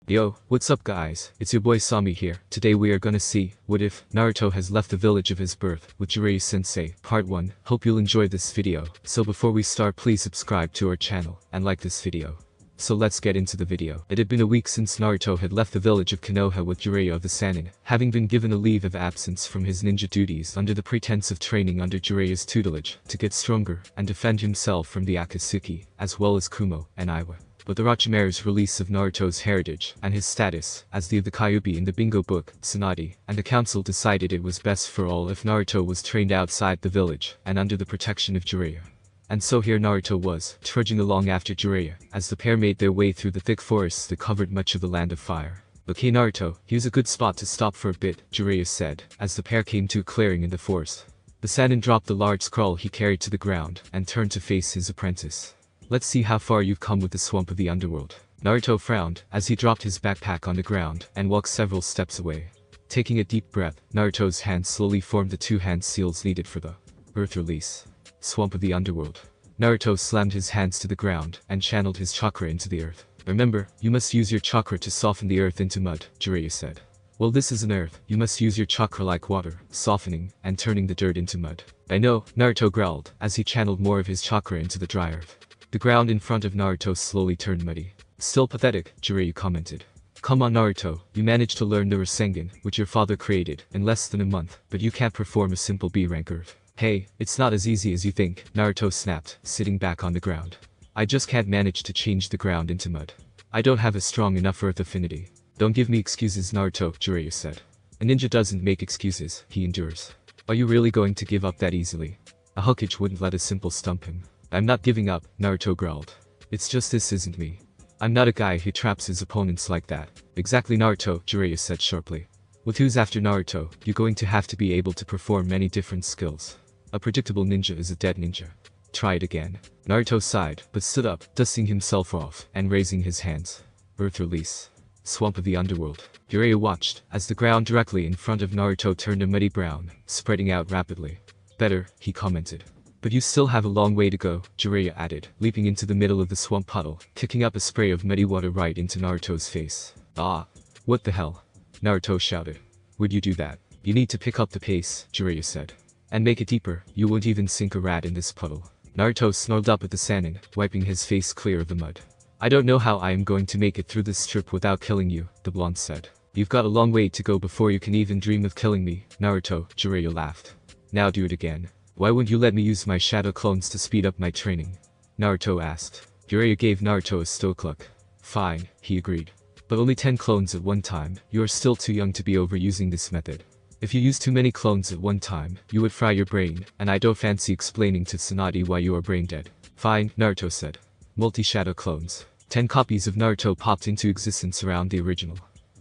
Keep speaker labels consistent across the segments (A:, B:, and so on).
A: Yo, what's up guys, it's your boy Sami here. Today we are gonna see, what if, Naruto has left the village of his birth, with Jiraiya sensei, part 1. Hope you'll enjoy this video. So before we start, please subscribe to our channel, and like this video. So let's get into the video. It had been a week since Naruto had left the village of Konoha with Jiraiya of the Sannin, having been given a leave of absence from his ninja duties under the pretense of training under Jiraiya's tutelage, to get stronger, and defend himself from the Akatsuki, as well as Kumo, and Iwa. But the Orochimaru's release of Naruto's heritage, and his status, as the Kyuubi in the bingo book, Tsunade, and the council decided it was best for all if Naruto was trained outside the village, and under the protection of Jiraiya. And so here Naruto was, trudging along after Jiraiya, as the pair made their way through the thick forests that covered much of the Land of Fire. "Okay Naruto, here's a good spot to stop for a bit," Jiraiya said, as the pair came to a clearing in the forest. The Sannin dropped the large scroll he carried to the ground, and turned to face his apprentice. "Let's see how far you've come with the swamp of the underworld." Naruto frowned, as he dropped his backpack on the ground, and walked several steps away. Taking a deep breath, Naruto's hands slowly formed the two hand seals needed for the Earth release. Swamp of the underworld. Naruto slammed his hands to the ground, and channeled his chakra into the earth. "Remember, you must use your chakra to soften the earth into mud," Jiraiya said. "Well, this is an earth, you must use your chakra like water, softening, and turning the dirt into mud." "I know," Naruto growled, as he channeled more of his chakra into the dry earth. The ground in front of Naruto slowly turned muddy. "Still pathetic," Jiraiya commented. "Come on Naruto, you managed to learn the Rasengan, which your father created, in less than a month, but you can't perform a simple B-rank earth." "Hey, it's not as easy as you think," Naruto snapped, sitting back on the ground. "I just can't manage to change the ground into mud. I don't have a strong enough earth affinity." "Don't give me excuses Naruto," Jiraiya said. "A ninja doesn't make excuses, he endures." "Are you really going to give up that easily?" A Hokage wouldn't let a simple stump him. "I'm not giving up," Naruto growled. "It's just this isn't me. I'm not a guy who traps his opponents like that." "Exactly Naruto," Jiraiya said sharply. "With who's after Naruto, you're going to have to be able to perform many different skills. A predictable ninja is a dead ninja. Try it again." Naruto sighed, but stood up, dusting himself off, and raising his hands. Earth release. Swamp of the underworld. Jiraiya watched, as the ground directly in front of Naruto turned a muddy brown, spreading out rapidly. "Better," he commented. "But you still have a long way to go," Jiraiya added, leaping into the middle of the swamp puddle, kicking up a spray of muddy water right into Naruto's face. "Ah! What the hell?" Naruto shouted. "Would you do that? You need to pick up the pace," Jiraiya said. "And make it deeper, you won't even sink a rat in this puddle." Naruto snarled up at the Sannin, wiping his face clear of the mud. "I don't know how I am going to make it through this trip without killing you," the blonde said. "You've got a long way to go before you can even dream of killing me, Naruto," Jiraiya laughed. "Now do it again." "Why won't you let me use my shadow clones to speed up my training?" Naruto asked. Jiraiya gave Naruto a stoic look. "Fine," he agreed. "But only 10 clones at one time, you are still too young to be overusing this method. If you use too many clones at one time, you would fry your brain, and I don't fancy explaining to Tsunade why you are brain dead." "Fine," Naruto said. Multi-shadow clones. 10 copies of Naruto popped into existence around the original.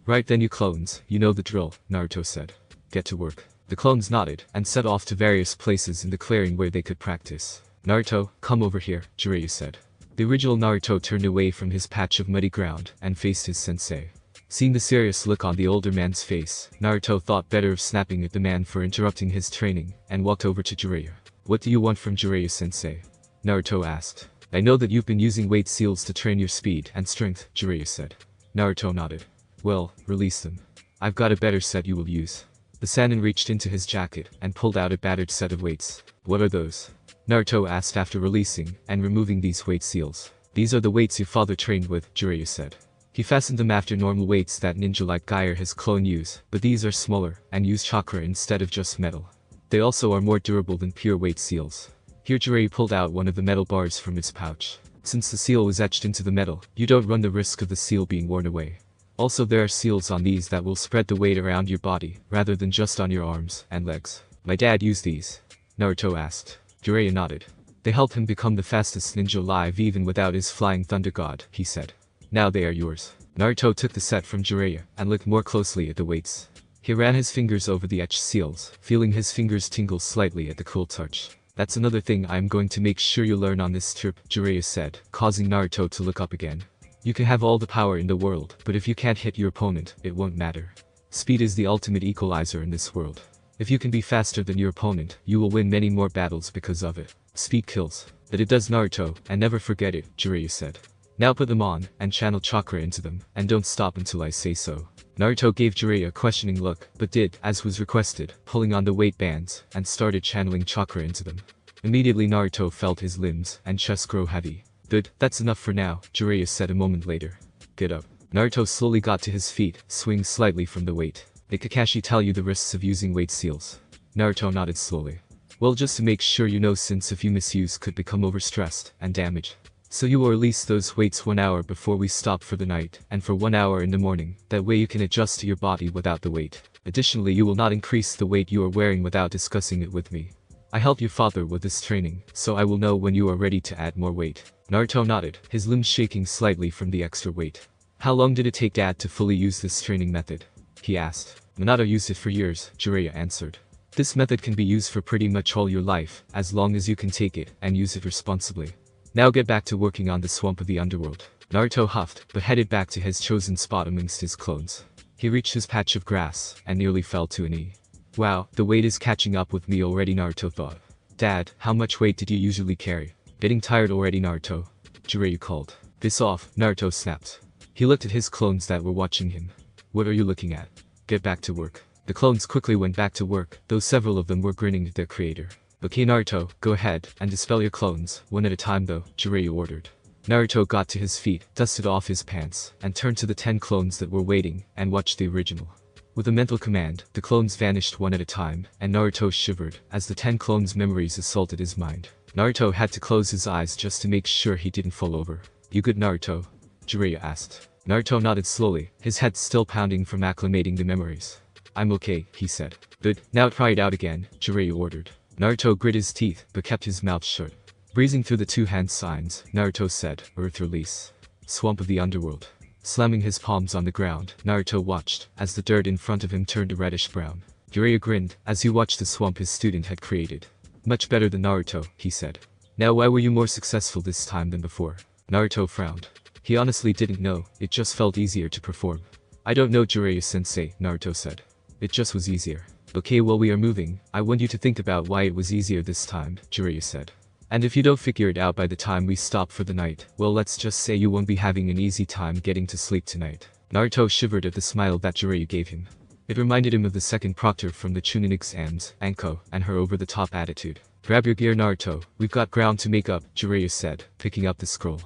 A: "Right then you clones, you know the drill," Naruto said. "Get to work." The clones nodded, and set off to various places in the clearing where they could practice. "Naruto, come over here," Jiraiya said. The original Naruto turned away from his patch of muddy ground, and faced his sensei. Seeing the serious look on the older man's face, Naruto thought better of snapping at the man for interrupting his training, and walked over to Jiraiya. "What do you want from Jiraiya sensei?" Naruto asked. "I know that you've been using weight seals to train your speed and strength," Jiraiya said. Naruto nodded. "Well, release them. I've got a better set you will use." The Sannin reached into his jacket, and pulled out a battered set of weights. "What are those?" Naruto asked after releasing, and removing these weight seals. "These are the weights your father trained with," Jiraiya said. "He fastened them after normal weights that ninja like Geyer his clone use, but these are smaller, and use chakra instead of just metal. They also are more durable than pure weight seals." Here Jiraiya pulled out one of the metal bars from his pouch. "Since the seal was etched into the metal, you don't run the risk of the seal being worn away. Also there are seals on these that will spread the weight around your body, rather than just on your arms and legs." "My dad used these?" Naruto asked. Jiraiya nodded. "They helped him become the fastest ninja alive even without his flying thunder god," he said. "Now they are yours." Naruto took the set from Jiraiya, and looked more closely at the weights. He ran his fingers over the etched seals, feeling his fingers tingle slightly at the cool touch. "That's another thing I am going to make sure you learn on this trip," Jiraiya said, causing Naruto to look up again. "You can have all the power in the world, but if you can't hit your opponent, it won't matter. Speed is the ultimate equalizer in this world. If you can be faster than your opponent, you will win many more battles because of it. Speed kills." "But it does Naruto, and never forget it," Jiraiya said. Now put them on, and channel chakra into them, and don't stop until I say so. Naruto gave Jiraiya a questioning look, but did, as was requested, pulling on the weight bands, and started channeling chakra into them. Immediately Naruto felt his limbs and chest grow heavy. Good, that's enough for now, Jiraiya said a moment later. Get up. Naruto slowly got to his feet, swinging slightly from the weight. Did Kakashi tell you the risks of using weight seals? Naruto nodded slowly. Well, just to make sure you know, since if you misuse could become overstressed and damaged. So you will release those weights 1 hour before we stop for the night, and for 1 hour in the morning, that way you can adjust to your body without the weight. Additionally, you will not increase the weight you are wearing without discussing it with me. I helped your father with this training, so I will know when you are ready to add more weight. Naruto nodded, his limbs shaking slightly from the extra weight. How long did it take Dad to fully use this training method? He asked. Minato used it for years, Jiraiya answered. This method can be used for pretty much all your life, as long as you can take it and use it responsibly. Now get back to working on the swamp of the underworld. Naruto huffed, but headed back to his chosen spot amongst his clones. He reached his patch of grass, and nearly fell to a knee. Wow, the weight is catching up with me already, Naruto thought. Dad, how much weight did you usually carry? Getting tired already, Naruto? Jiraiya called. Piss off, Naruto snapped. He looked at his clones that were watching him. What are you looking at? Get back to work. The clones quickly went back to work, though several of them were grinning at their creator. Okay Naruto, go ahead, and dispel your clones, one at a time though, Jiraiya ordered. Naruto got to his feet, dusted off his pants, and turned to the 10 clones that were waiting, and watched the original. With a mental command, the clones vanished one at a time, and Naruto shivered, as the 10 clones' memories assaulted his mind. Naruto had to close his eyes just to make sure he didn't fall over. You good, Naruto? Jiraiya asked. Naruto nodded slowly, his head still pounding from acclimating the memories. I'm okay, he said. Good, now try it out again, Jiraiya ordered. Naruto grit his teeth, but kept his mouth shut. Breezing through the 2 hand signs, Naruto said, Earth release. Swamp of the underworld. Slamming his palms on the ground, Naruto watched, as the dirt in front of him turned a reddish brown. Jiraiya grinned, as he watched the swamp his student had created. Much better than Naruto, he said. Now why were you more successful this time than before? Naruto frowned. He honestly didn't know, it just felt easier to perform. I don't know, Jiraiya-sensei, Naruto said. It just was easier. Okay, while we are moving, I want you to think about why it was easier this time, Jiraiya said. And if you don't figure it out by the time we stop for the night, well, let's just say you won't be having an easy time getting to sleep tonight. Naruto shivered at the smile that Jiraiya gave him. It reminded him of the second proctor from the Chunin exams, Anko, and her over-the-top attitude. Grab your gear, Naruto, we've got ground to make up, Jiraiya said, picking up the scroll.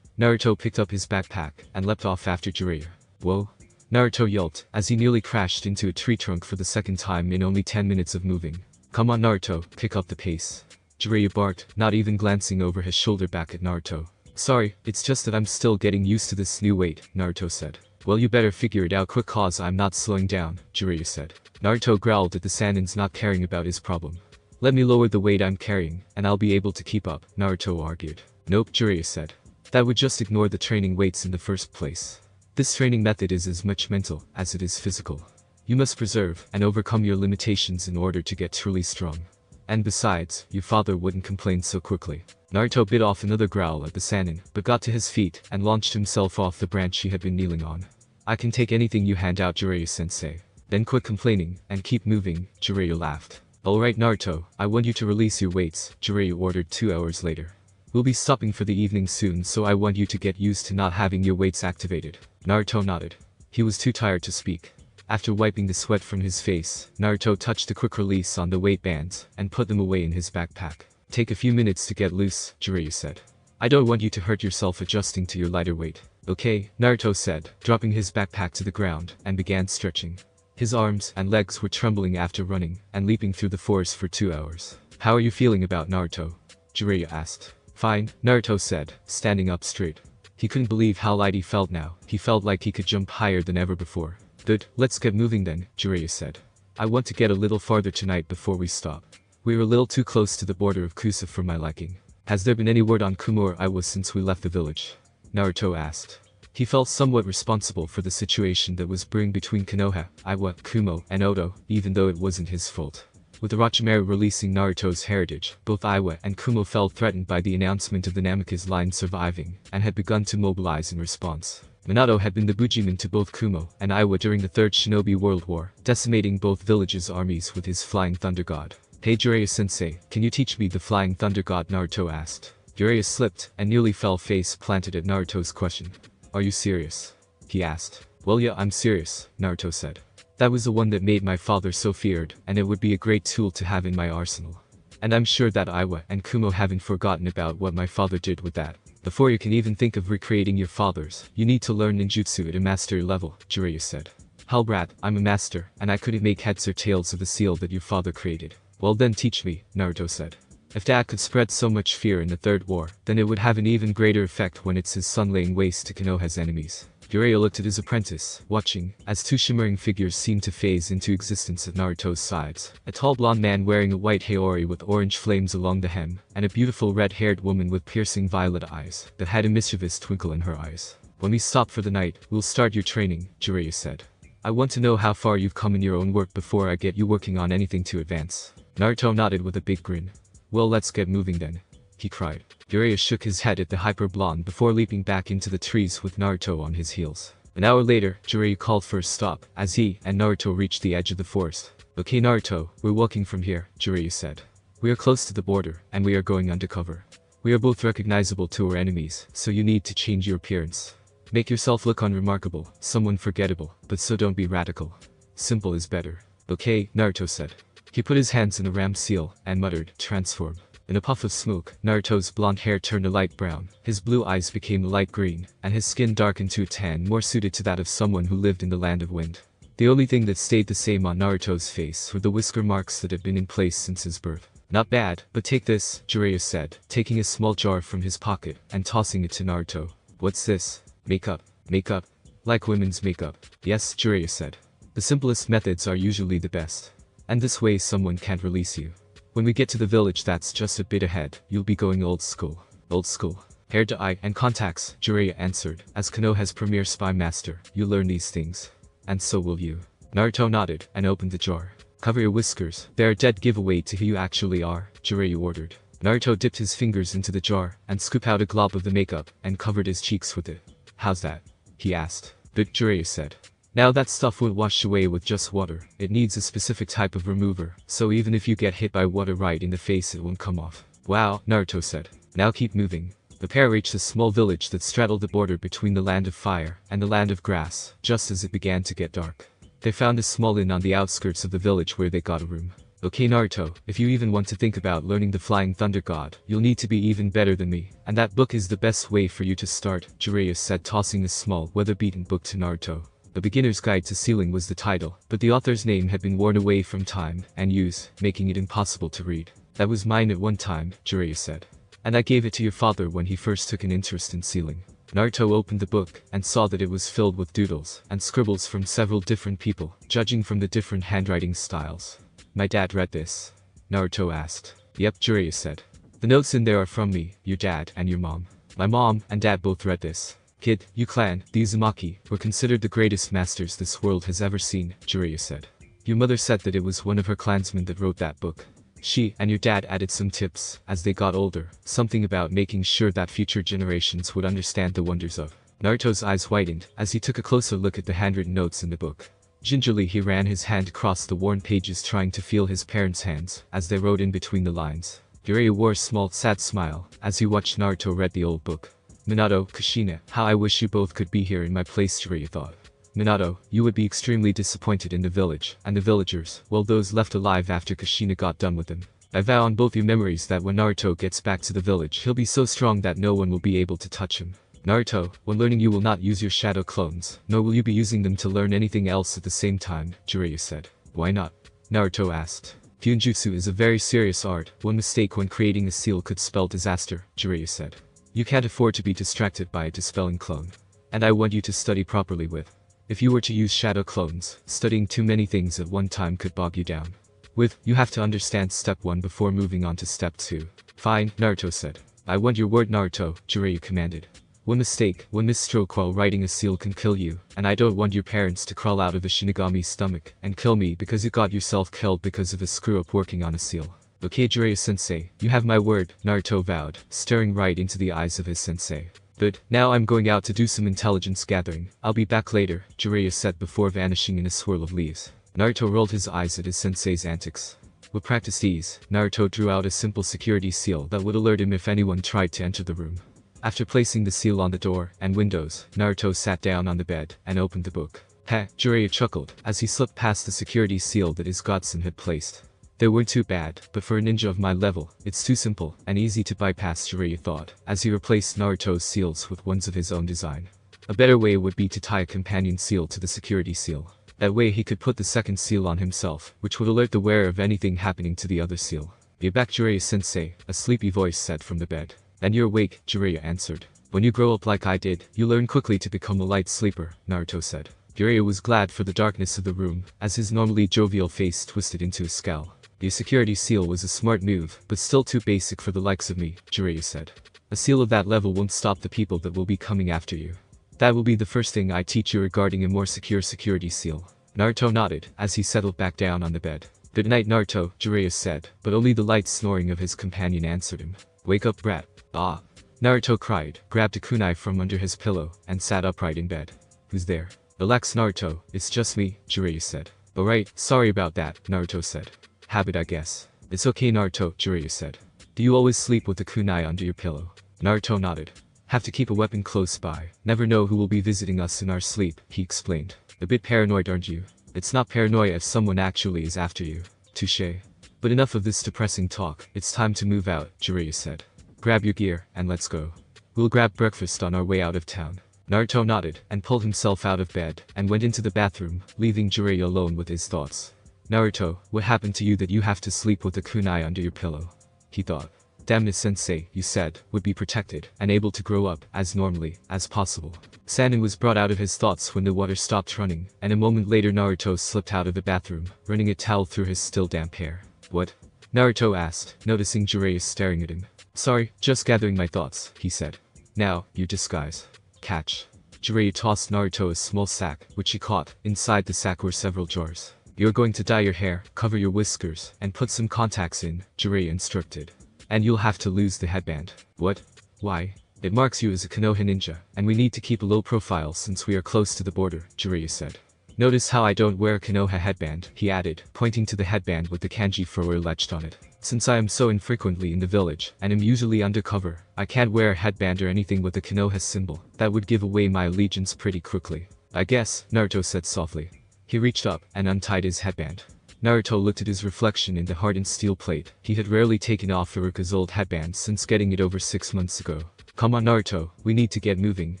A: Naruto picked up his backpack, and leapt off after Jiraiya. Whoa. Naruto yelped, as he nearly crashed into a tree trunk for the second time in only 10 minutes of moving. Come on Naruto, pick up the pace. Jiraiya barked, not even glancing over his shoulder back at Naruto. Sorry, it's just that I'm still getting used to this new weight, Naruto said. Well, you better figure it out quick cause I'm not slowing down, Jiraiya said. Naruto growled at the Sanins not caring about his problem. Let me lower the weight I'm carrying, and I'll be able to keep up, Naruto argued. Nope, Jiraiya said. That would just ignore the training weights in the first place. This training method is as much mental as it is physical. You must preserve and overcome your limitations in order to get truly strong. And besides, your father wouldn't complain so quickly. Naruto bit off another growl at the Sannin, but got to his feet and launched himself off the branch he had been kneeling on. I can take anything you hand out, Jiraiya-sensei. Then quit complaining and keep moving, Jiraiya laughed. Alright Naruto, I want you to release your weights, Jiraiya ordered 2 hours later. We'll be stopping for the evening soon, so I want you to get used to not having your weights activated. Naruto nodded. He was too tired to speak. After wiping the sweat from his face, Naruto touched a quick release on the weight bands and put them away in his backpack. Take a few minutes to get loose, Jiraiya said. I don't want you to hurt yourself adjusting to your lighter weight. Okay, Naruto said, dropping his backpack to the ground and began stretching. His arms and legs were trembling after running and leaping through the forest for 2 hours. How are you feeling about Naruto? Jiraiya asked. Fine, Naruto said, standing up straight. He couldn't believe how light he felt now. He felt like he could jump higher than ever before. Good, let's get moving then, Jiraiya said. I want to get a little farther tonight before we stop. We were a little too close to the border of Kusa for my liking. Has there been any word on Kumo or Iwa since we left the village? Naruto asked. He felt somewhat responsible for the situation that was brewing between Konoha, Iwa, Kumo, and Oto, even though it wasn't his fault. With the Orochimaru releasing Naruto's heritage, both Iwa and Kumo felt threatened by the announcement of the Namikaze line surviving, and had begun to mobilize in response. Minato had been the Bujiman to both Kumo and Iwa during the Third Shinobi World War, decimating both villages' armies with his Flying Thunder God. Hey Jiraiya-sensei, can you teach me the Flying Thunder God? Naruto asked. Jiraiya slipped and nearly fell face planted at Naruto's question. Are you serious? He asked. Well yeah, I'm serious, Naruto said. That was the one that made my father so feared, and it would be a great tool to have in my arsenal. And I'm sure that Iwa and Kumo haven't forgotten about what my father did with that. Before you can even think of recreating your father's, you need to learn ninjutsu at a mastery level, Jiraiya said. Hell brat, I'm a master, and I couldn't make heads or tails of the seal that your father created. Well then teach me, Naruto said. If Dad could spread so much fear in the Third War, then it would have an even greater effect when it's his son laying waste to Konoha's enemies. Jiraiya looked at his apprentice, watching, as two shimmering figures seemed to phase into existence at Naruto's sides. A tall blonde man wearing a white haori with orange flames along the hem, and a beautiful red-haired woman with piercing violet eyes, that had a mischievous twinkle in her eyes. When we stop for the night, we'll start your training, Jiraiya said. I want to know how far you've come in your own work before I get you working on anything to advance. Naruto nodded with a big grin. Well let's get moving then, he cried. Jiraiya shook his head at the hyper-blonde before leaping back into the trees with Naruto on his heels. An hour later, Jiraiya called for a stop, as he and Naruto reached the edge of the forest. Okay Naruto, we're walking from here, Jiraiya said. We are close to the border, and we are going undercover. We are both recognizable to our enemies, so you need to change your appearance. Make yourself look unremarkable, someone forgettable, but so don't be radical. Simple is better. Okay, Naruto said. He put his hands in the ram seal, and muttered, transform. In a puff of smoke, Naruto's blonde hair turned a light brown, his blue eyes became light green, and his skin darkened to a tan more suited to that of someone who lived in the land of wind. The only thing that stayed the same on Naruto's face were the whisker marks that had been in place since his birth. Not bad, but take this, Jiraiya said, taking a small jar from his pocket, and tossing it to Naruto. What's this? Makeup. Makeup? Like women's makeup. Yes, Jiraiya said. The simplest methods are usually the best. And this way someone can't release you. When we get to the village that's just a bit ahead, you'll be going old school. Old school. Hair dye and contacts, Jiraiya answered. As Konoha's premier spy master, you learn these things. And so will you. Naruto nodded and opened the jar. Cover your whiskers, they're a dead giveaway to who you actually are, Jiraiya ordered. Naruto dipped his fingers into the jar and scooped out a glob of the makeup and covered his cheeks with it. How's that? He asked. But Jiraiya said. Now that stuff won't wash away with just water, it needs a specific type of remover, so even if you get hit by water right in the face it won't come off. Wow, Naruto said. Now keep moving. The pair reached a small village that straddled the border between the land of fire and the land of grass, just as it began to get dark. They found a small inn on the outskirts of the village where they got a room. Okay Naruto, if you even want to think about learning the Flying Thunder God, you'll need to be even better than me, and that book is the best way for you to start, Jiraiya said, tossing a small, weather-beaten book to Naruto. A Beginner's Guide to Sealing was the title, but the author's name had been worn away from time and use, making it impossible to read. That was mine at one time, Jiraiya said. And I gave it to your father when he first took an interest in sealing. Naruto opened the book and saw that it was filled with doodles and scribbles from several different people, judging from the different handwriting styles. My dad read this? Naruto asked. Yep, Jiraiya said. The notes in there are from me, your dad, and your mom. My mom and dad both read this. Kid, you clan, the Uzumaki, were considered the greatest masters this world has ever seen, Jiraiya said. Your mother said that it was one of her clansmen that wrote that book. She and your dad added some tips, as they got older, something about making sure that future generations would understand the wonders of. Naruto's eyes widened, as he took a closer look at the handwritten notes in the book. Gingerly he ran his hand across the worn pages trying to feel his parents' hands, as they wrote in between the lines. Jiraiya wore a small, sad smile, as he watched Naruto read the old book. Minato, Kushina, how I wish you both could be here in my place, Jiraiya thought. Minato, you would be extremely disappointed in the village, and the villagers, well those left alive after Kushina got done with them. I vow on both your memories that when Naruto gets back to the village he'll be so strong that no one will be able to touch him. Naruto, when learning you will not use your shadow clones, nor will you be using them to learn anything else at the same time, Jiraiya said. Why not? Naruto asked. Fuinjutsu is a very serious art, one mistake when creating a seal could spell disaster, Jiraiya said. You can't afford to be distracted by a dispelling clone. And I want you to study properly with. If you were to use shadow clones, studying too many things at one time could bog you down. With, you have to understand step 1 before moving on to step 2. Fine, Naruto said. I want your word Naruto, Jiraiya commanded. One mistake, one misstroke while writing a seal can kill you, and I don't want your parents to crawl out of a Shinigami's stomach and kill me because you got yourself killed because of a screw-up working on a seal. Okay Jiraiya-sensei, you have my word, Naruto vowed, staring right into the eyes of his sensei. But, now I'm going out to do some intelligence gathering, I'll be back later, Jiraiya said before vanishing in a swirl of leaves. Naruto rolled his eyes at his sensei's antics. With practiced ease, Naruto drew out a simple security seal that would alert him if anyone tried to enter the room. After placing the seal on the door and windows, Naruto sat down on the bed and opened the book. Heh, Jiraiya chuckled as he slipped past the security seal that his godson had placed. They weren't too bad, but for a ninja of my level, it's too simple and easy to bypass, Jiraiya thought, as he replaced Naruto's seals with ones of his own design. A better way would be to tie a companion seal to the security seal. That way he could put the second seal on himself, which would alert the wearer of anything happening to the other seal. "You're back, Jiraiya-sensei," a sleepy voice said from the bed. "Then you're awake," Jiraiya answered. "When you grow up like I did, you learn quickly to become a light sleeper," Naruto said. Jiraiya was glad for the darkness of the room, as his normally jovial face twisted into a scowl. "The security seal was a smart move, but still too basic for the likes of me," Jiraiya said. "A seal of that level won't stop the people that will be coming after you. That will be the first thing I teach you regarding a more secure security seal." Naruto nodded, as he settled back down on the bed. "Good night, Naruto," Jiraiya said, but only the light snoring of his companion answered him. "Wake up, brat." "Ah!" Naruto cried, grabbed a kunai from under his pillow, and sat upright in bed. "Who's there?" "Relax, Naruto, it's just me," Jiraiya said. "Alright, sorry about that," Naruto said. "Habit, I guess." "It's okay, Naruto," Jiraiya said. "Do you always sleep with the kunai under your pillow?" Naruto nodded. "Have to keep a weapon close by. Never know who will be visiting us in our sleep," he explained. "A bit paranoid, aren't you?" "It's not paranoia if someone actually is after you." "Touché. But enough of this depressing talk, it's time to move out," Jiraiya said. "Grab your gear, and let's go. We'll grab breakfast on our way out of town." Naruto nodded, and pulled himself out of bed, and went into the bathroom, leaving Jiraiya alone with his thoughts. "Naruto, what happened to you that you have to sleep with a kunai under your pillow?" he thought. "Damn it, sensei, you said, would be protected, and able to grow up, as normally, as possible." Sanin was brought out of his thoughts when the water stopped running, and a moment later Naruto slipped out of the bathroom, running a towel through his still damp hair. "What?" Naruto asked, noticing Jiraiya staring at him. "Sorry, just gathering my thoughts," he said. "Now, your disguise." "Catch." Jiraiya tossed Naruto a small sack, which he caught. Inside the sack were several jars. "You're going to dye your hair, cover your whiskers, and put some contacts in," Jiraiya instructed. "And you'll have to lose the headband." "What? Why?" "It marks you as a Konoha ninja, and we need to keep a low profile since we are close to the border," Jiraiya said. "Notice how I don't wear a Konoha headband," he added, pointing to the headband with the kanji for etched on it. "Since I am so infrequently in the village, and am usually undercover, I can't wear a headband or anything with a Konoha symbol. That would give away my allegiance pretty quickly." "I guess," Naruto said softly. He reached up and untied his headband. Naruto looked at his reflection in the hardened steel plate. He had rarely taken off Iruka's old headband since getting it over 6 months ago. "Come on, Naruto, we need to get moving,"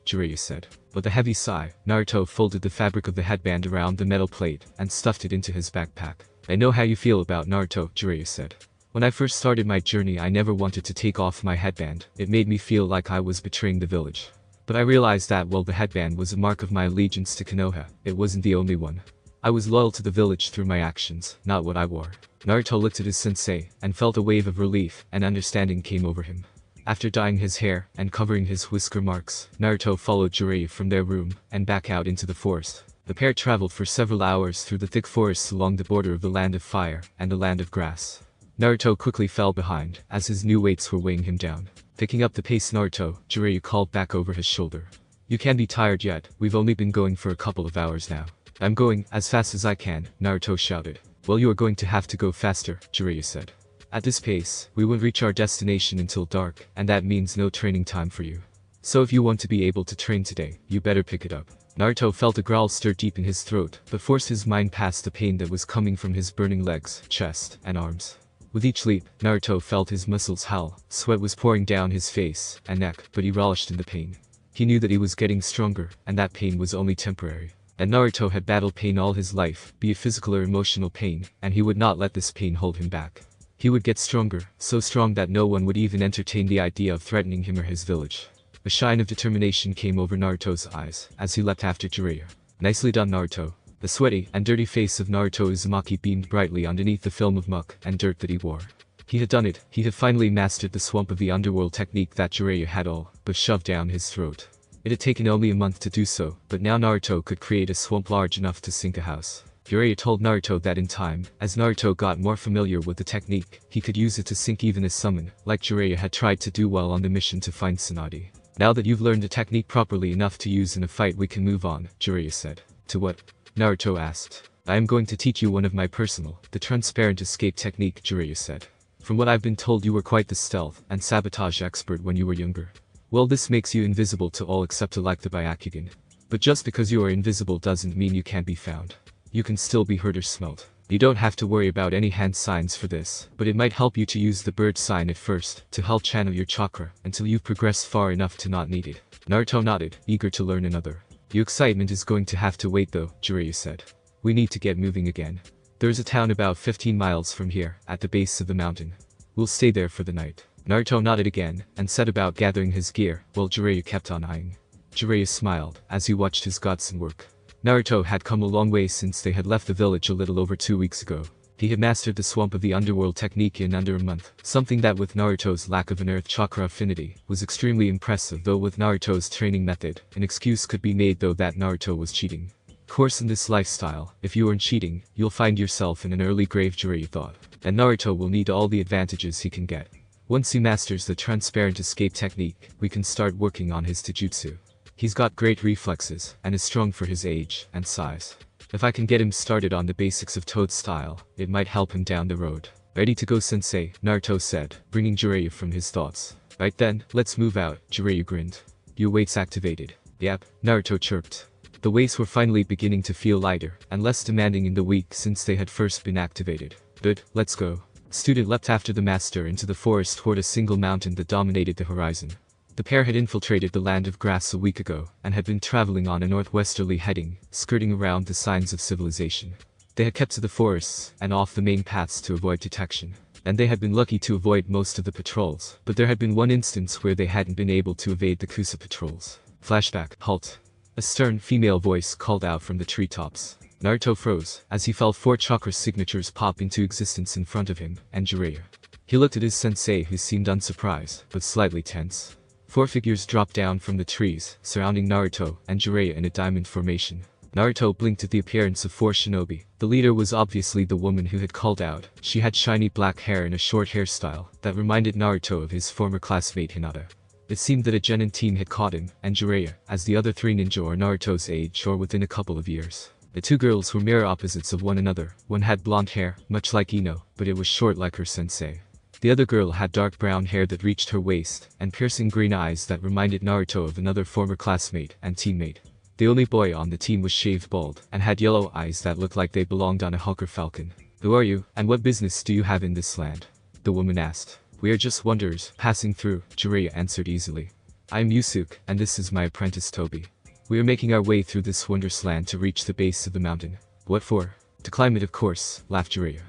A: Jiraiya said. With a heavy sigh, Naruto folded the fabric of the headband around the metal plate and stuffed it into his backpack. "I know how you feel about Naruto," Jiraiya said. "When I first started my journey, I never wanted to take off my headband. It made me feel like I was betraying the village. But I realized that while the headband was a mark of my allegiance to Konoha, it wasn't the only one. I was loyal to the village through my actions, not what I wore." Naruto looked at his sensei, and felt a wave of relief and understanding came over him. After dyeing his hair and covering his whisker marks, Naruto followed Jiraiya from their room and back out into the forest. The pair traveled for several hours through the thick forests along the border of the Land of Fire and the Land of Grass. Naruto quickly fell behind, as his new weights were weighing him down. Picking up the pace, Naruto, Jiraiya called back over his shoulder. "You can't be tired yet, we've only been going for a couple of hours now." "I'm going as fast as I can," Naruto shouted. "Well, you are going to have to go faster," Jiraiya said. "At this pace, we won't reach our destination until dark, and that means no training time for you. So if you want to be able to train today, you better pick it up." Naruto felt a growl stir deep in his throat, but forced his mind past the pain that was coming from his burning legs, chest, and arms. With each leap, Naruto felt his muscles howl. Sweat was pouring down his face and neck, but he relished in the pain. He knew that he was getting stronger, and that pain was only temporary. And Naruto had battled pain all his life, be it physical or emotional pain, and he would not let this pain hold him back. He would get stronger, so strong that no one would even entertain the idea of threatening him or his village. A shine of determination came over Naruto's eyes, as he leapt after Jiraiya. "Nicely done, Naruto." The sweaty and dirty face of Naruto Uzumaki beamed brightly underneath the film of muck and dirt that he wore. He had done it, he had finally mastered the swamp of the underworld technique that Jiraiya had all but shoved down his throat. It had taken only a month to do so, but now Naruto could create a swamp large enough to sink a house. Jiraiya told Naruto that in time, as Naruto got more familiar with the technique, he could use it to sink even a summon, like Jiraiya had tried to do while on the mission to find Tsunade. "Now that you've learned the technique properly enough to use in a fight, we can move on," Jiraiya said. "To what?" Naruto asked. I am going to teach you one of my personal, the transparent escape technique, Jiraiya said. From what I've been told, you were quite the stealth and sabotage expert when you were younger. Well, this makes you invisible to all except to like the Byakugan. But just because you are invisible doesn't mean you can't be found. You can still be heard or smelt. You don't have to worry about any hand signs for this, but it might help you to use the bird sign at first to help channel your chakra until you've progressed far enough to not need it. Naruto nodded, eager to learn another. Your excitement is going to have to wait though, Jiraiya said. We need to get moving again. There's a town about 15 miles from here, at the base of the mountain. We'll stay there for the night. Naruto nodded again, and set about gathering his gear, while Jiraiya kept on eyeing. Jiraiya smiled, as he watched his godson work. Naruto had come a long way since they had left the village a little over 2 weeks ago. He had mastered the swamp of the underworld technique in under a month, something that with Naruto's lack of an earth chakra affinity, was extremely impressive. Though with Naruto's training method, an excuse could be made though that Naruto was cheating. Of course, in this lifestyle, if you aren't cheating, you'll find yourself in an early grave, Jiraiya thought. And Naruto will need all the advantages he can get. Once he masters the transparent escape technique, we can start working on his taijutsu. He's got great reflexes, and is strong for his age and size. If I can get him started on the basics of Toad's style, it might help him down the road. Ready to go, sensei, Naruto said, bringing Jiraiya from his thoughts. Right then, let's move out, Jiraiya grinned. Your weights activated. Yep, Naruto chirped. The weights were finally beginning to feel lighter, and less demanding in the week since they had first been activated. Good, let's go. Student leapt after the master into the forest toward a single mountain that dominated the horizon. The pair had infiltrated the land of grass a week ago, and had been traveling on a northwesterly heading, skirting around the signs of civilization. They had kept to the forests, and off the main paths to avoid detection. And they had been lucky to avoid most of the patrols, but there had been one instance where they hadn't been able to evade the Kusa patrols. Flashback, halt. A stern female voice called out from the treetops. Naruto froze, as he felt 4 chakra signatures pop into existence in front of him, and Jiraiya. He looked at his sensei, who seemed unsurprised, but slightly tense. 4 figures dropped down from the trees, surrounding Naruto and Jiraiya in a diamond formation. Naruto blinked at the appearance of 4 shinobi. The leader was obviously the woman who had called out. She had shiny black hair and a short hairstyle that reminded Naruto of his former classmate Hinata. It seemed that a genin team had caught him, and Jiraiya, as the other 3 ninja are Naruto's age or within a couple of years. The 2 girls were mirror opposites of one another. One had blonde hair, much like Ino, but it was short like her sensei. The other girl had dark brown hair that reached her waist, and piercing green eyes that reminded Naruto of another former classmate and teammate. The only boy on the team was shaved bald, and had yellow eyes that looked like they belonged on a Hulker falcon. Who are you, and what business do you have in this land? The woman asked. We are just wanderers, passing through, Jiraiya answered easily. I am Yusuke, and this is my apprentice Tobi. We are making our way through this wondrous land to reach the base of the mountain. What for? To climb it, of course, laughed Jiraiya.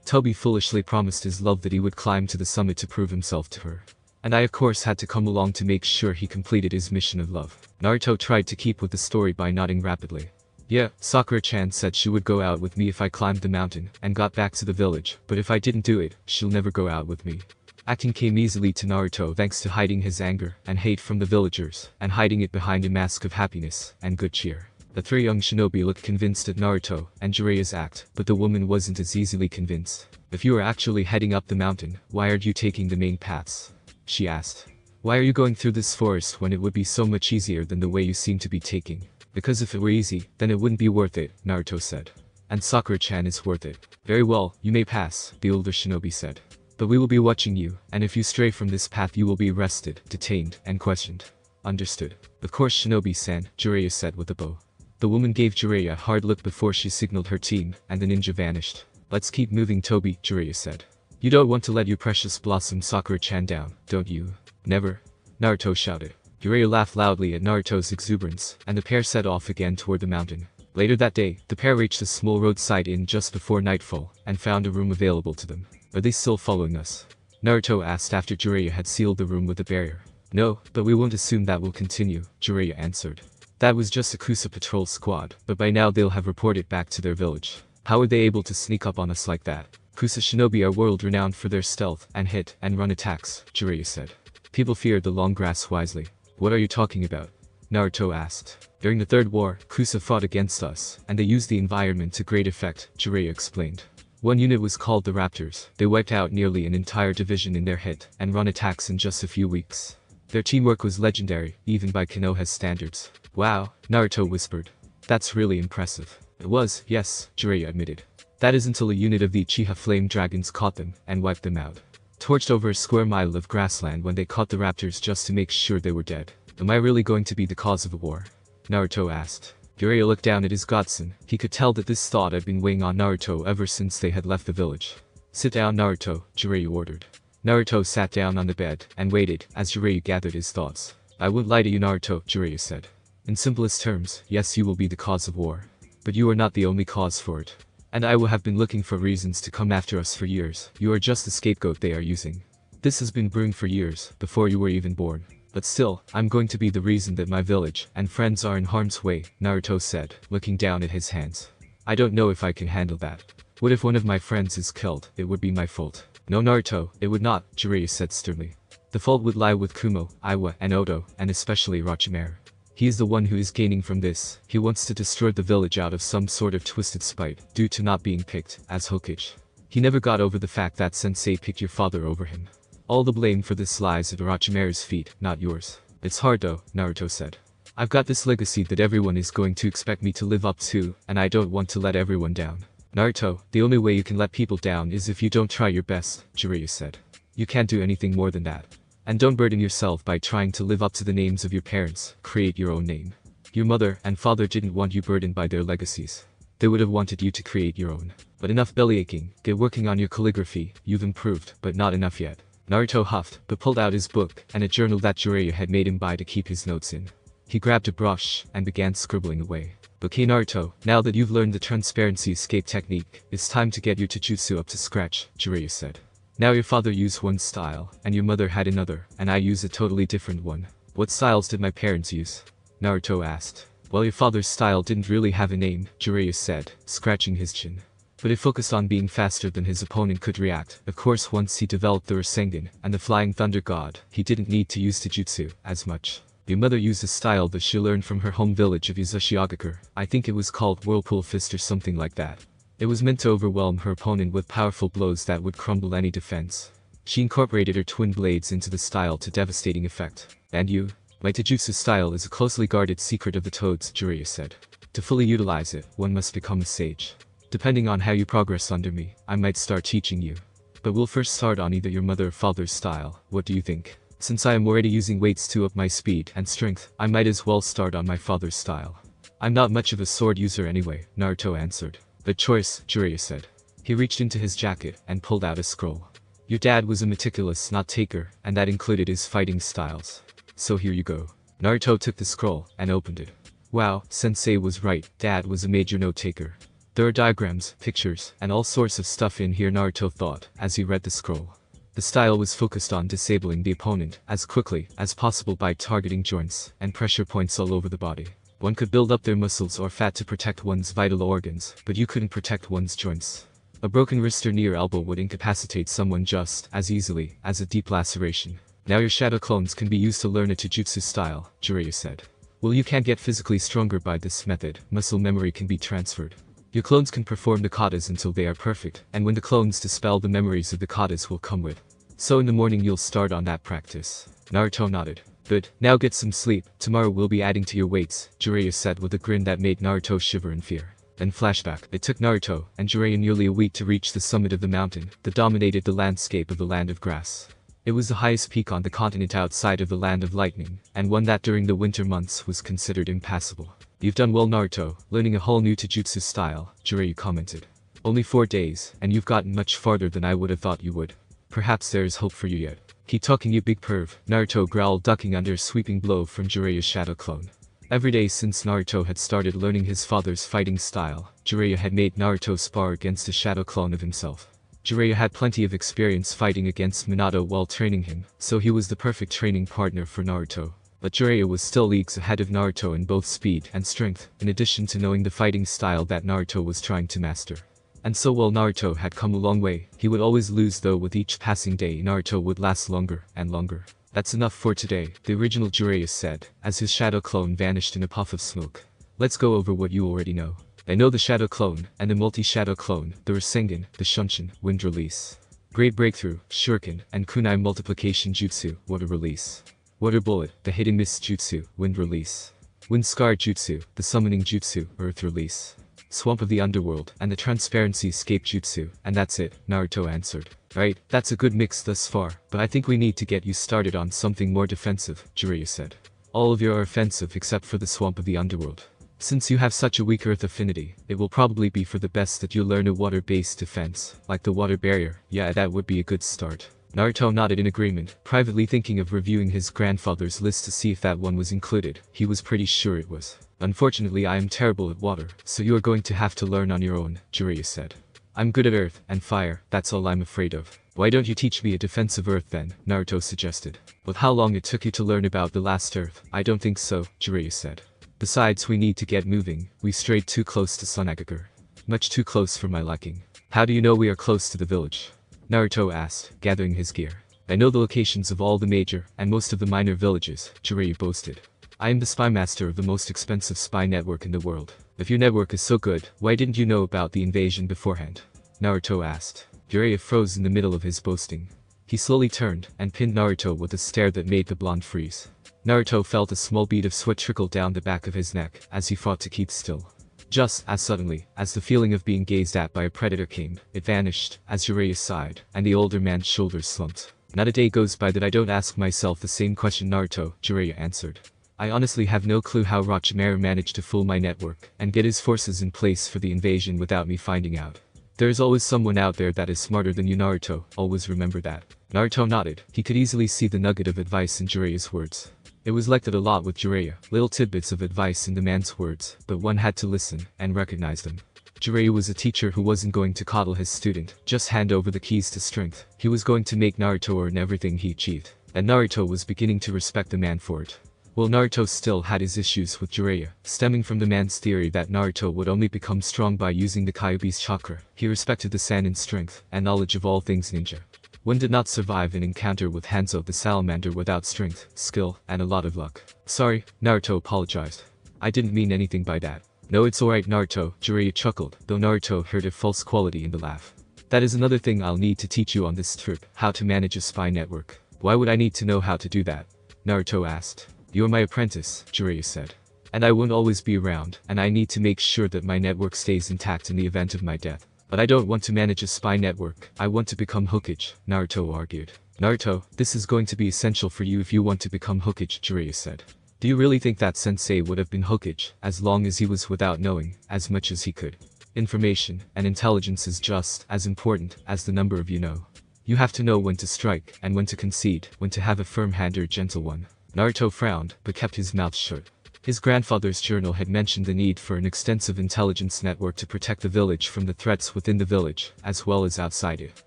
A: Tobi foolishly promised his love that he would climb to the summit to prove himself to her. And I of course had to come along to make sure he completed his mission of love. Naruto tried to keep with the story by nodding rapidly. Yeah, Sakura-chan said she would go out with me if I climbed the mountain and got back to the village, but if I didn't do it, she'll never go out with me. Acting came easily to Naruto thanks to hiding his anger and hate from the villagers, and hiding it behind a mask of happiness and good cheer. The 3 young shinobi looked convinced at Naruto and Jiraiya's act, but the woman wasn't as easily convinced. If you are actually heading up the mountain, why aren't you taking the main paths? She asked. Why are you going through this forest when it would be so much easier than the way you seem to be taking? Because if it were easy, then it wouldn't be worth it, Naruto said. And Sakura-chan is worth it. Very well, you may pass, the older shinobi said. But we will be watching you, and if you stray from this path you will be arrested, detained, and questioned. Understood. Of course, Shinobi-san, Jiraiya said with a bow. The woman gave Jiraiya a hard look before she signaled her team, and the ninja vanished. Let's keep moving, Tobi, Jiraiya said. You don't want to let your precious blossom Sakura-chan down, don't you? Never. Naruto shouted. Jiraiya laughed loudly at Naruto's exuberance, and the pair set off again toward the mountain. Later that day, the pair reached a small roadside inn just before nightfall, and found a room available to them. Are they still following us? Naruto asked after Jiraiya had sealed the room with a barrier. No, but we won't assume that will continue, Jiraiya answered. That was just a Kusa patrol squad, but by now they'll have reported back to their village. How are they able to sneak up on us like that? Kusa shinobi are world-renowned for their stealth and hit and run attacks, Jiraiya said. People fear the long grass wisely. What are you talking about? Naruto asked. During the Third War, Kusa fought against us, and they used the environment to great effect, Jiraiya explained. One unit was called the Raptors. They wiped out nearly an entire division in their hit and run attacks in just a few weeks. Their teamwork was legendary, even by Konoha's standards. Wow, Naruto whispered. That's really impressive. It was, yes, Jiraiya admitted. That is until a unit of the Uchiha flame dragons caught them and wiped them out. Torched over a square mile of grassland when they caught the raptors just to make sure they were dead. Am I really going to be the cause of a war? Naruto asked. Jiraiya looked down at his godson. He could tell that this thought had been weighing on Naruto ever since they had left the village. Sit down, Naruto, Jiraiya ordered. Naruto sat down on the bed and waited as Jiraiya gathered his thoughts. I won't lie to you, Naruto, Jiraiya said. In simplest terms, yes, you will be the cause of war. But you are not the only cause for it. And I will have been looking for reasons to come after us for years. You are just the scapegoat they are using. This has been brewing for years, before you were even born. But still, I'm going to be the reason that my village and friends are in harm's way, Naruto said, looking down at his hands. I don't know if I can handle that. What if one of my friends is killed? It would be my fault. No, Naruto, it would not, Jiraiya said sternly. The fault would lie with Kumo, Iwa, and Oto, and especially Orochimaru. He is the one who is gaining from this. He wants to destroy the village out of some sort of twisted spite, due to not being picked as Hokage. He never got over the fact that Sensei picked your father over him. All the blame for this lies at Orochimaru's feet, not yours. It's hard though, Naruto said. I've got this legacy that everyone is going to expect me to live up to, and I don't want to let everyone down. Naruto, the only way you can let people down is if you don't try your best, Jiraiya said. You can't do anything more than that. And don't burden yourself by trying to live up to the names of your parents, create your own name. Your mother and father didn't want you burdened by their legacies. They would have wanted you to create your own. But enough bellyaching, get working on your calligraphy, you've improved, but not enough yet. Naruto huffed, but pulled out his book and a journal that Jiraiya had made him buy to keep his notes in. He grabbed a brush and began scribbling away. Okay, Naruto, now that you've learned the transparency escape technique, it's time to get your taijutsu up to scratch, Jiraiya said. Now your father used one style, and your mother had another, and I use a totally different one. What styles did my parents use? Naruto asked. Well, your father's style didn't really have a name, Jiraiya said, scratching his chin. But it focused on being faster than his opponent could react. Of course, once he developed the Rasengan and the Flying Thunder God, he didn't need to use taijutsu as much. Your mother used a style that she learned from her home village of Uzushiogakure. I think it was called Whirlpool Fist or something like that. It was meant to overwhelm her opponent with powerful blows that would crumble any defense. She incorporated her twin blades into the style to devastating effect. And you? My taijutsu style is a closely guarded secret of the Toads, Jiraiya said. To fully utilize it, one must become a sage. Depending on how you progress under me, I might start teaching you. But we'll first start on either your mother or father's style. What do you think? Since I am already using weights to up my speed and strength, I might as well start on my father's style. I'm not much of a sword user anyway, Naruto answered. Good choice, Jiraiya said. He reached into his jacket and pulled out a scroll. Your dad was a meticulous note-taker, and that included his fighting styles. So here you go. Naruto took the scroll and opened it. Wow, Sensei was right, Dad was a major note-taker. There are diagrams, pictures, and all sorts of stuff in here, Naruto thought, as he read the scroll. The style was focused on disabling the opponent as quickly as possible by targeting joints and pressure points all over the body. One could build up their muscles or fat to protect one's vital organs, but you couldn't protect one's joints. A broken wrist or knee or elbow would incapacitate someone just as easily as a deep laceration. Now your shadow clones can be used to learn a taijutsu style, Jiraiya said. Well, you can't get physically stronger by this method, muscle memory can be transferred. Your clones can perform the katas until they are perfect, and when the clones dispel, the memories of the katas will come with. So in the morning you'll start on that practice. Naruto nodded. Good, now get some sleep, tomorrow we'll be adding to your weights, Jiraiya said with a grin that made Naruto shiver in fear. Then flashback. It took Naruto and Jiraiya nearly a week to reach the summit of the mountain that dominated the landscape of the Land of Grass. It was the highest peak on the continent outside of the Land of Lightning, and one that during the winter months was considered impassable. You've done well, Naruto, learning a whole new taijutsu style, Jiraiya commented. Only 4 days, and you've gotten much farther than I would have thought you would. Perhaps there is hope for you yet. Keep talking, you big perv, Naruto growled, ducking under a sweeping blow from Jiraiya's shadow clone. Every day since Naruto had started learning his father's fighting style, Jiraiya had made Naruto spar against a shadow clone of himself. Jiraiya had plenty of experience fighting against Minato while training him, so he was the perfect training partner for Naruto. But Jiraiya was still leagues ahead of Naruto in both speed and strength, in addition to knowing the fighting style that Naruto was trying to master. And so while Naruto had come a long way, he would always lose, though with each passing day Naruto would last longer and longer. That's enough for today, the original Jiraiya said, as his shadow clone vanished in a puff of smoke. Let's go over what you already know. I know the shadow clone, and the multi-shadow clone, the Rasengan, the Shunshin, wind release. Great breakthrough, shuriken, and kunai multiplication jutsu, water release. Water bullet, the hidden mist jutsu, wind release. Wind scar jutsu, the summoning jutsu, earth release. swamp of the underworld, and the transparency escape jutsu, and that's it, Naruto answered. Right, that's a good mix thus far, but I think we need to get you started on something more defensive, Jiraiya said. All of you are offensive except for the swamp of the underworld. Since you have such a weak earth affinity, it will probably be for the best that you learn a water-based defense, like the water barrier. Yeah, that would be a good start. Naruto nodded in agreement, privately thinking of reviewing his grandfather's list to see if that one was included. He was pretty sure it was. Unfortunately, I am terrible at water, so you are going to have to learn on your own, Jiraiya said. I'm good at earth and fire, that's all I'm afraid of. Why don't you teach me a defensive earth then, Naruto suggested. With how long it took you to learn about the last earth, I don't think so, Jiraiya said. Besides, we need to get moving, we strayed too close to Sunagagar. Much too close for my liking. How do you know we are close to the village? Naruto asked, gathering his gear. I know the locations of all the major and most of the minor villages, Jiraiya boasted. I am the spy master of the most expensive spy network in the world. If your network is so good, why didn't you know about the invasion beforehand? Naruto asked. Jiraiya froze in the middle of his boasting. He slowly turned and pinned Naruto with a stare that made the blonde freeze. Naruto felt a small bead of sweat trickle down the back of his neck as he fought to keep still. Just as suddenly, as the feeling of being gazed at by a predator came, it vanished, as Jiraiya sighed, and the older man's shoulders slumped. Not a day goes by that I don't ask myself the same question, Naruto, Jiraiya answered. I honestly have no clue how Orochimaru managed to fool my network and get his forces in place for the invasion without me finding out. There is always someone out there that is smarter than you, Naruto, always remember that. Naruto nodded. He could easily see the nugget of advice in Jiraiya's words. It was like that a lot with Jiraiya, little tidbits of advice in the man's words, but one had to listen and recognize them. Jiraiya was a teacher who wasn't going to coddle his student, just hand over the keys to strength. He was going to make Naruto earn everything he achieved. And Naruto was beginning to respect the man for it. While Naruto still had his issues with Jiraiya, stemming from the man's theory that Naruto would only become strong by using the Kyuubi's chakra, he respected the Sanin's strength and knowledge of all things ninja. One did not survive an encounter with Hanzo the salamander without strength, skill, and a lot of luck. Sorry, Naruto apologized. I didn't mean anything by that. No, it's alright, Naruto, Jiraiya chuckled, though Naruto heard a false quality in the laugh. That is another thing I'll need to teach you on this trip, how to manage a spy network. Why would I need to know how to do that? Naruto asked. You're my apprentice, Jiraiya said. And I won't always be around, and I need to make sure that my network stays intact in the event of my death. But I don't want to manage a spy network, I want to become Hokage, Naruto argued. Naruto, this is going to be essential for you if you want to become Hokage, Jiraiya said. Do you really think that sensei would have been Hokage, as long as he was without knowing, as much as he could? Information and intelligence is just as important as the number of you know. You have to know when to strike, and when to concede, when to have a firm hand or a gentle one. Naruto frowned, but kept his mouth shut. His grandfather's journal had mentioned the need for an extensive intelligence network to protect the village from the threats within the village, as well as outside it.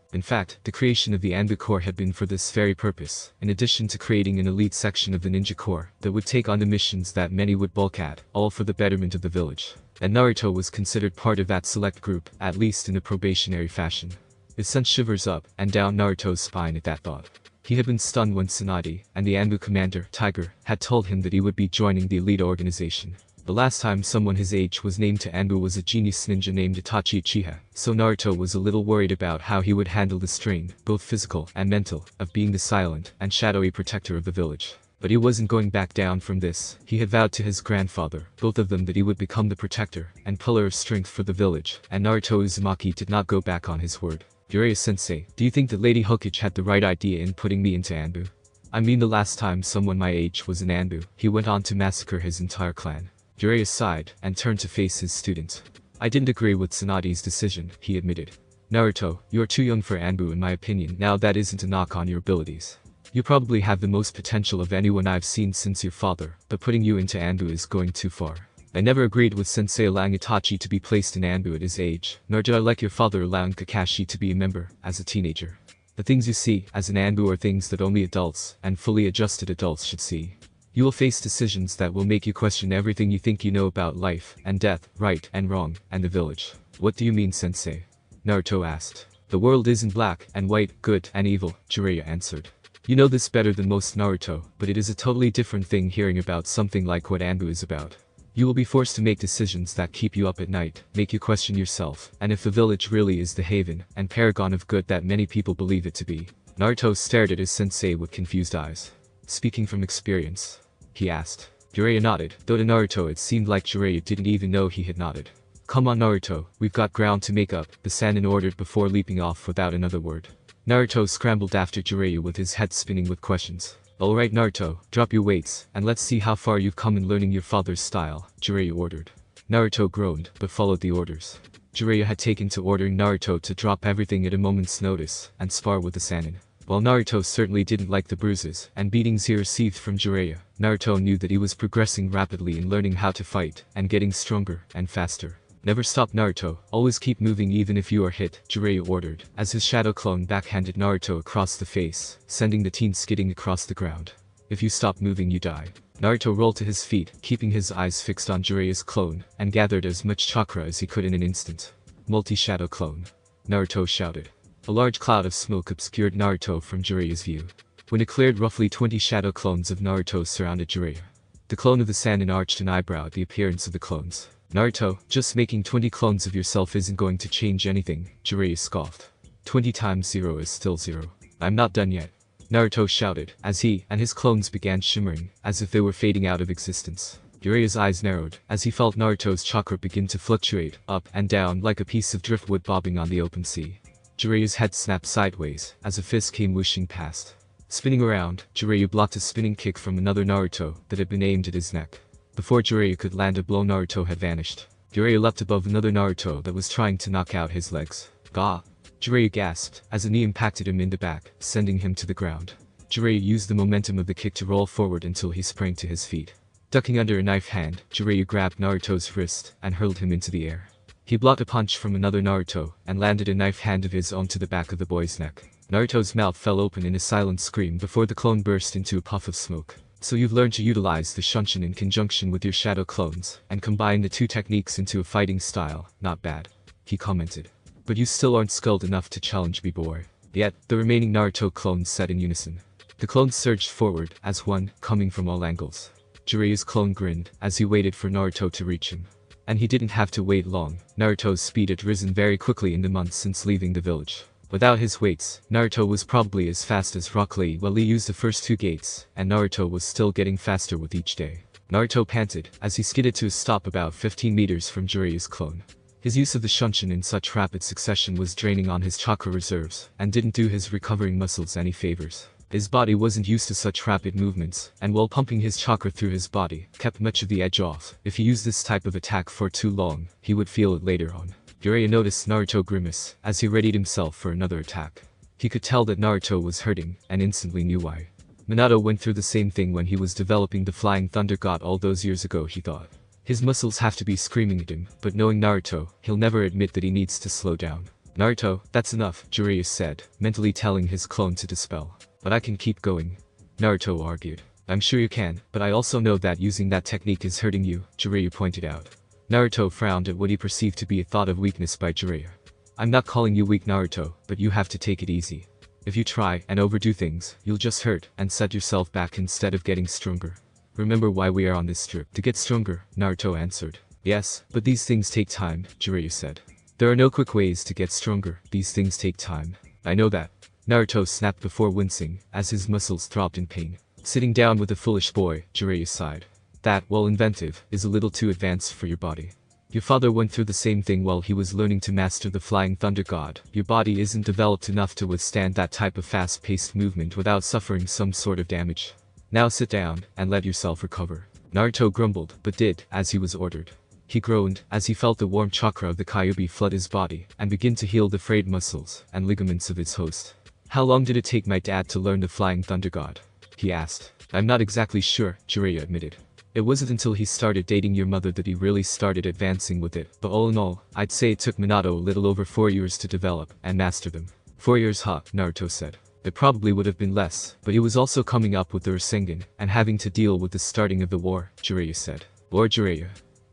A: In fact, the creation of the Anbu Corps had been for this very purpose, in addition to creating an elite section of the Ninja Corps that would take on the missions that many would balk at, all for the betterment of the village. And Naruto was considered part of that select group, at least in a probationary fashion. It sent shivers up and down Naruto's spine at that thought. He had been stunned when Tsunade, and the Anbu commander, Tiger, had told him that he would be joining the elite organization. The last time someone his age was named to Anbu was a genius ninja named Itachi Uchiha, so Naruto was a little worried about how he would handle the strain, both physical and mental, of being the silent and shadowy protector of the village. But he wasn't going back down from this. He had vowed to his grandfather, both of them, that he would become the protector and pillar of strength for the village, and Naruto Uzumaki did not go back on his word. Jiraiya-sensei, do you think that Lady Hokage had the right idea in putting me into Anbu? I mean, the last time someone my age was in Anbu, he went on to massacre his entire clan. Jiraiya sighed and turned to face his student. I didn't agree with Tsunade's decision, he admitted. Naruto, you are too young for Anbu in my opinion. Now that isn't a knock on your abilities. You probably have the most potential of anyone I've seen since your father, but putting you into Anbu is going too far. I never agreed with Sensei allowing Itachi to be placed in Anbu at his age, nor did I like your father allowing Kakashi to be a member, as a teenager. The things you see, as an Anbu, are things that only adults, and fully adjusted adults, should see. You will face decisions that will make you question everything you think you know about life, and death, right and wrong, and the village. What do you mean, Sensei? Naruto asked. The world isn't black and white, good and evil, Jiraiya answered. You know this better than most, Naruto, but it is a totally different thing hearing about something like what Anbu is about. You will be forced to make decisions that keep you up at night, make you question yourself, and if the village really is the haven and paragon of good that many people believe it to be. Naruto stared at his sensei with confused eyes. Speaking from experience? He asked. Jiraiya nodded, though to Naruto it seemed like Jiraiya didn't even know he had nodded. Come on Naruto, we've got ground to make up, the Sannin ordered before leaping off without another word. Naruto scrambled after Jiraiya with his head spinning with questions. Alright Naruto, drop your weights, and let's see how far you've come in learning your father's style, Jiraiya ordered. Naruto groaned, but followed the orders. Jiraiya had taken to ordering Naruto to drop everything at a moment's notice, and spar with the Sannin. While Naruto certainly didn't like the bruises and beatings he received from Jiraiya, Naruto knew that he was progressing rapidly in learning how to fight, and getting stronger and faster. Never stop Naruto, always keep moving even if you are hit, Jiraiya ordered, as his shadow clone backhanded Naruto across the face, sending the teen skidding across the ground. If you stop moving you die. Naruto rolled to his feet, keeping his eyes fixed on Jiraiya's clone, and gathered as much chakra as he could in an instant. Multi-shadow clone. Naruto shouted. A large cloud of smoke obscured Naruto from Jiraiya's view. When it cleared, roughly 20 shadow clones of Naruto surrounded Jiraiya. The clone of the Sannin arched an eyebrow at the appearance of the clones. Naruto, just making 20 clones of yourself isn't going to change anything, Jiraiya scoffed. 20 times 0 is still 0. I'm not done yet. Naruto shouted, as he and his clones began shimmering, as if they were fading out of existence. Jiraiya's eyes narrowed, as he felt Naruto's chakra begin to fluctuate, up and down like a piece of driftwood bobbing on the open sea. Jiraiya's head snapped sideways, as a fist came whooshing past. Spinning around, Jiraiya blocked a spinning kick from another Naruto that had been aimed at his neck. Before Jiraiya could land a blow, Naruto had vanished. Jiraiya leapt above another Naruto that was trying to knock out his legs. Gah! Jiraiya gasped, as a knee impacted him in the back, sending him to the ground. Jiraiya used the momentum of the kick to roll forward until he sprang to his feet. Ducking under a knife hand, Jiraiya grabbed Naruto's wrist and hurled him into the air. He blocked a punch from another Naruto and landed a knife hand of his own to the back of the boy's neck. Naruto's mouth fell open in a silent scream before the clone burst into a puff of smoke. So you've learned to utilize the Shunshin in conjunction with your shadow clones, and combine the two techniques into a fighting style, not bad, he commented. But you still aren't skilled enough to challenge me, boy. Yet, the remaining Naruto clones said in unison. The clones surged forward, as one, coming from all angles. Jiraiya's clone grinned, as he waited for Naruto to reach him. And he didn't have to wait long. Naruto's speed had risen very quickly in the months since leaving the village. Without his weights, Naruto was probably as fast as Rock Lee while Lee used the first two gates, and Naruto was still getting faster with each day. Naruto panted, as he skidded to a stop about 15 meters from Jiraiya's clone. His use of the Shunshin in such rapid succession was draining on his chakra reserves, and didn't do his recovering muscles any favors. His body wasn't used to such rapid movements, and while pumping his chakra through his body, kept much of the edge off. If he used this type of attack for too long, he would feel it later on. Jiraiya noticed Naruto grimace, as he readied himself for another attack. He could tell that Naruto was hurting, and instantly knew why. Minato went through the same thing when he was developing the Flying Thunder God all those years ago, he thought. His muscles have to be screaming at him, but knowing Naruto, he'll never admit that he needs to slow down. Naruto, that's enough, Jiraiya said, mentally telling his clone to dispel. But I can keep going. Naruto argued. I'm sure you can, but I also know that using that technique is hurting you, Jiraiya pointed out. Naruto frowned at what he perceived to be a thought of weakness by Jiraiya. I'm not calling you weak, Naruto, but you have to take it easy. If you try and overdo things, you'll just hurt and set yourself back instead of getting stronger. Remember why we are on this trip. To get stronger, Naruto answered. Yes, but these things take time, Jiraiya said. There are no quick ways to get stronger, these things take time. I know that. Naruto snapped before wincing, as his muscles throbbed in pain. Sitting down with a foolish boy, Jiraiya sighed. That, while inventive, is a little too advanced for your body. Your father went through the same thing while he was learning to master the Flying Thunder God. Your body isn't developed enough to withstand that type of fast-paced movement without suffering some sort of damage. Now sit down, and let yourself recover. Naruto grumbled, but did, as he was ordered. He groaned, as he felt the warm chakra of the Kyuubi flood his body, and begin to heal the frayed muscles and ligaments of his host. How long did it take my dad to learn the Flying Thunder God? He asked. I'm not exactly sure, Jiraiya admitted. It wasn't until he started dating your mother that he really started advancing with it, but all in all, I'd say it took Minato a little over 4 years to develop and master them. 4 years, huh? Naruto said. It probably would have been less, but he was also coming up with the Rasengan and having to deal with the starting of the war, Jiraiya said. Lord Jiraiya?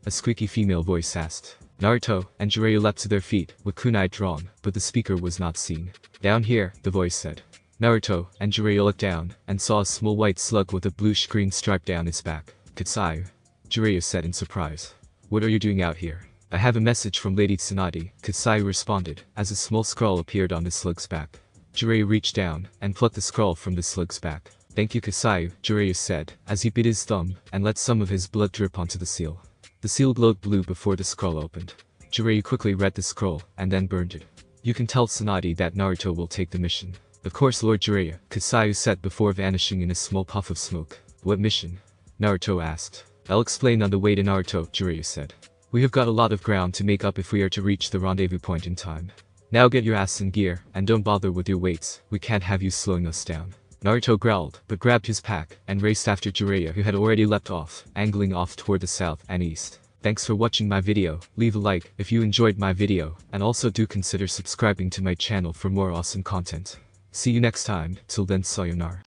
A: A squeaky female voice asked. Naruto and Jiraiya leapt to their feet, with kunai drawn, but the speaker was not seen. Down here, the voice said. Naruto and Jiraiya looked down and saw a small white slug with a bluish-green stripe down its back. Kusa, Jiraiya said in surprise. What are you doing out here? I have a message from Lady Tsunade, Kusa responded, as a small scroll appeared on the slug's back. Jiraiya reached down and plucked the scroll from the slug's back. Thank you, Kusa, Jiraiya said, as he bit his thumb and let some of his blood drip onto the seal. The seal glowed blue before the scroll opened. Jiraiya quickly read the scroll, and then burned it. You can tell Tsunade that Naruto will take the mission. Of course, Lord Jiraiya, Kusa said before vanishing in a small puff of smoke. What mission? Naruto asked. I'll explain on the way to Naruto, Jiraiya said. We have got a lot of ground to make up if we are to reach the rendezvous point in time. Now get your ass in gear, and don't bother with your weights, we can't have you slowing us down. Naruto growled, but grabbed his pack, and raced after Jiraiya who had already leapt off, angling off toward the south and east. Thanks for watching my video, leave a like if you enjoyed my video, and also do consider subscribing to my channel for more awesome content. See you next time, till then sayonara.